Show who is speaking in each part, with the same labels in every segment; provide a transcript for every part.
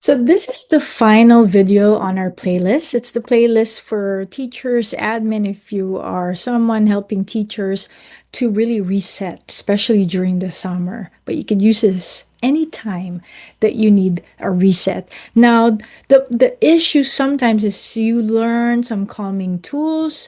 Speaker 1: So this is the final video on our playlist. It's the playlist for teachers, admin, if you are someone helping teachers to really reset, especially during the summer. But you can use this anytime that you need a reset. Now, the issue sometimes is you learn some calming tools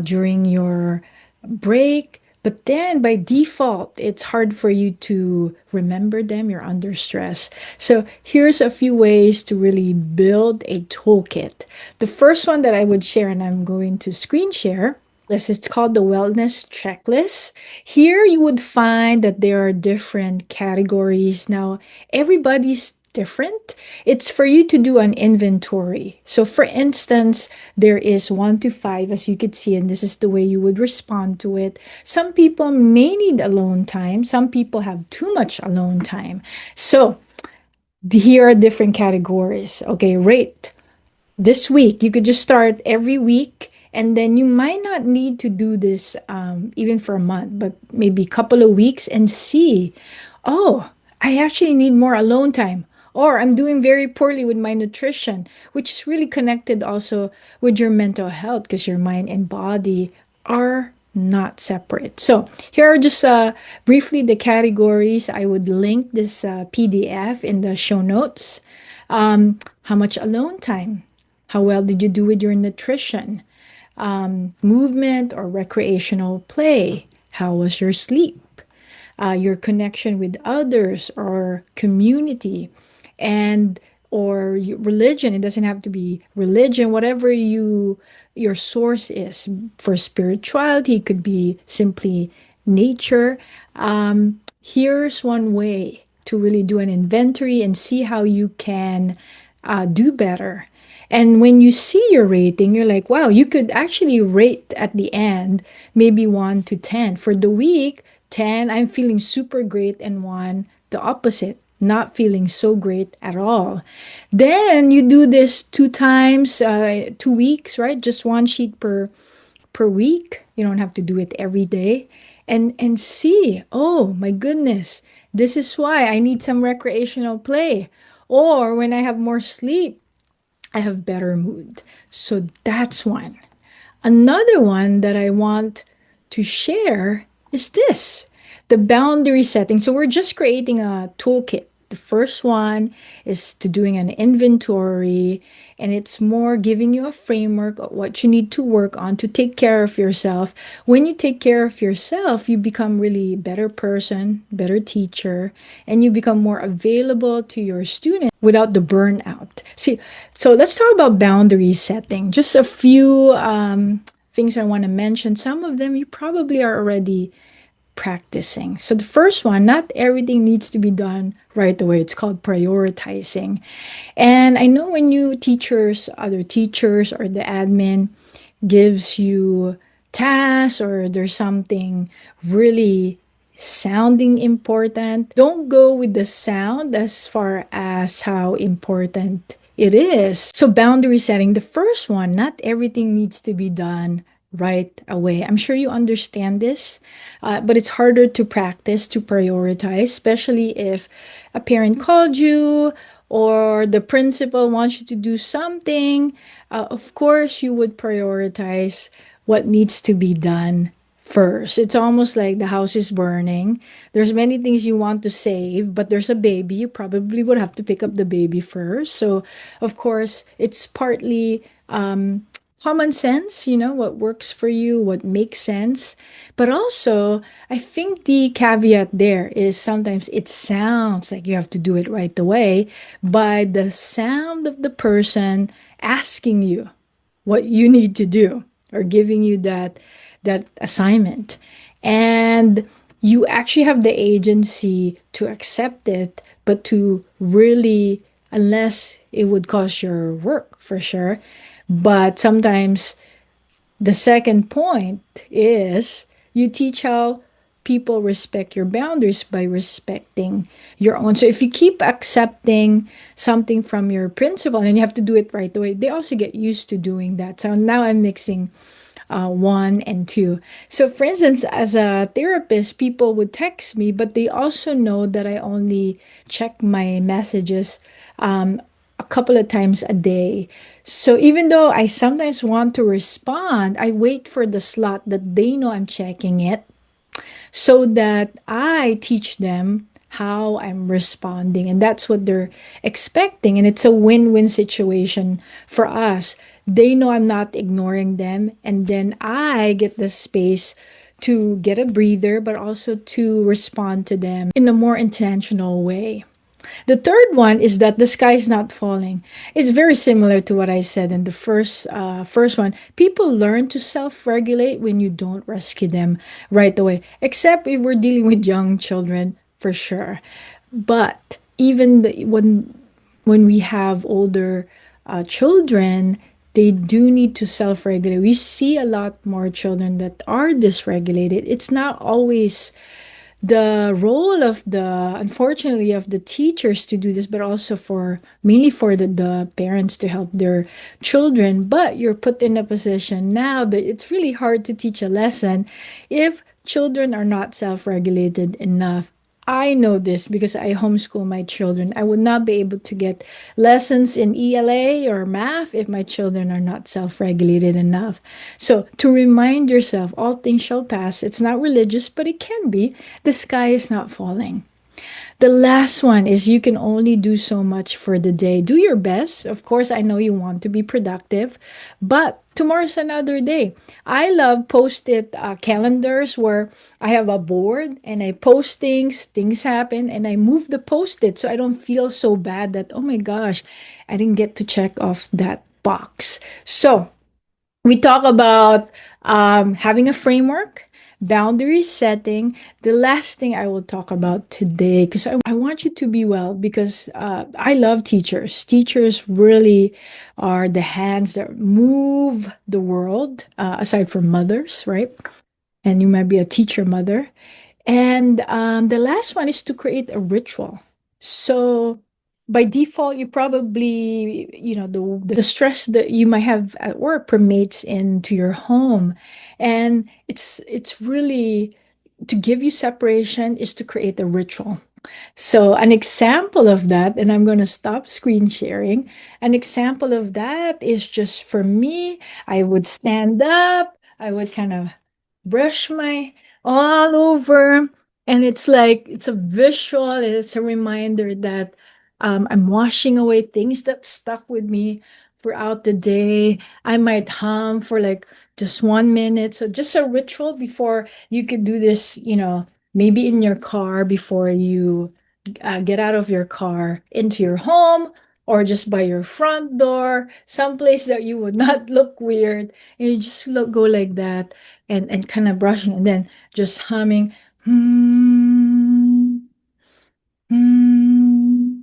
Speaker 1: during your break. But then by default, it's hard for you to remember them. You're under stress. So here's a few ways to really build a toolkit. The first one that I would share, and I'm going to screen share, this is called the wellness checklist. Here you would find that there are different categories. Now, everybody's different. It's for you to do an inventory. So for instance, there is 1 to 5, as you could see, and this is the way you would respond to it. Some people may need alone time. Some people have too much alone time. So here are different categories. Okay, rate. This week, you could just start every week, and then you might not need to do this even for a month, but maybe a couple of weeks and see, oh, I actually need more alone time. Or I'm doing very poorly with my nutrition, which is really connected also with your mental health because your mind and body are not separate. So here are just briefly the categories. I would link this PDF in the show notes. How much alone time? How well did you do with your nutrition? Movement or recreational play? How was your sleep? Your connection with others or community, and or religion. It doesn't have to be religion. Whatever your source is for spirituality, it could be simply nature. Here's one way to really do an inventory and see how you can do better. And when you see your rating, you're like, wow, you could actually rate at the end, maybe 1 to 10. For the week, 10, I'm feeling super great, and 1, the opposite, not feeling so great at all. Then you do this 2 times, 2 weeks, right? Just one sheet per week. You don't have to do it every day. And see, oh my goodness, this is why I need some recreational play. Or when I have more sleep, I have better mood. So that's one. Another one that I want to share is this, the boundary setting. So we're just creating a toolkit. The first one is to doing an inventory, and it's more giving you a framework of what you need to work on to take care of yourself. When you take care of yourself, you become really better person, better teacher, and you become more available to your students without the burnout. See, so let's talk about boundary setting. Just a few things I want to mention. Some of them you probably are already practicing. So the first one, not everything needs to be done right away. It's called prioritizing. And I know when you teachers, other teachers or the admin gives you tasks or there's something really sounding important, don't go with the sound as far as how important it is. So boundary setting, the first one, not everything needs to be done right away. I'm sure you understand this, but it's harder to practice, to prioritize, especially if a parent called you or the principal wants you to do something. Of course, you would prioritize what needs to be done first. It's almost like the house is burning. There's many things you want to save, but there's a baby. You probably would have to pick up the baby first. So, of course, it's partly common sense, what works for you, what makes sense. But also, I think the caveat there is sometimes it sounds like you have to do it right away by the sound of the person asking you what you need to do or giving you that assignment. And you actually have the agency to accept it, but to really, unless it would cost your work for sure. But sometimes the second point is you teach how people respect your boundaries by respecting your own. So if you keep accepting something from your principal and you have to do it right away, they also get used to doing that. So now I'm mixing 1 and 2. So, for instance, as a therapist, people would text me, but they also know that I only check my messages a couple of times a day. So even though I sometimes want to respond, I wait for the slot that they know I'm checking it so that I teach them how I'm responding. And that's what they're expecting. And it's a win win situation for us. They know I'm not ignoring them. And then I get the space to get a breather, but also to respond to them in a more intentional way. The third one is that the sky is not falling. It's very similar to what I said in the first one. People learn to self-regulate when you don't rescue them right away, except if we're dealing with young children, for sure. But even when we have older children, they do need to self-regulate. We see a lot more children that are dysregulated. It's not always the role of the unfortunately of the teachers to do this, but also for mainly for the parents to help their children. But you're put in a position now that it's really hard to teach a lesson if children are not self-regulated enough. I know this because I homeschool my children. I would not be able to get lessons in ELA or math if my children are not self regulated enough. So, to remind yourself, all things shall pass. It's not religious, but it can be. The sky is not falling. The last one is you can only do so much for the day. Do your best. Of course, I know you want to be productive, but tomorrow's another day. I love post-it calendars where I have a board and I post things, things happen, and I move the post-it so I don't feel so bad that, oh my gosh, I didn't get to check off that box. So, we talk about having a framework, boundary setting. The last thing I will talk about today, because I want you to be well, because I love teachers. Teachers really are the hands that move the world, aside from mothers, right? And you might be a teacher mother. And the last one is to create a ritual. So by default, you probably, the stress that you might have at work permeates into your home. And it's really to give you separation is to create a ritual. So, an example of that, and I'm going to stop screen sharing. An example of that is just for me, I would stand up, I would kind of brush my all over, and it's like it's a visual, it's a reminder that I'm washing away things that stuck with me throughout the day. I might hum for like just 1 minute. So, just a ritual before you could do this, maybe in your car before you get out of your car into your home or just by your front door, someplace that you would not look weird. And you just go like that and kind of brushing and then just humming. Hmm, hmm.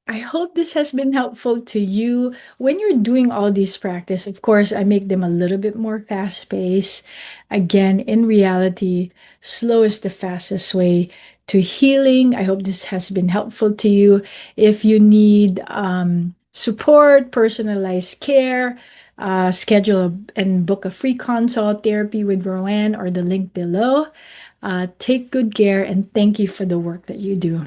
Speaker 1: I hope this has been helpful to you. When you're doing all these practice, of course, I make them a little bit more fast paced. Again, in reality, slow is the fastest way to healing. I hope this has been helpful to you. If you need support, personalized care, schedule and book a free consult therapy with Roanne or the link below. Take good care and thank you for the work that you do.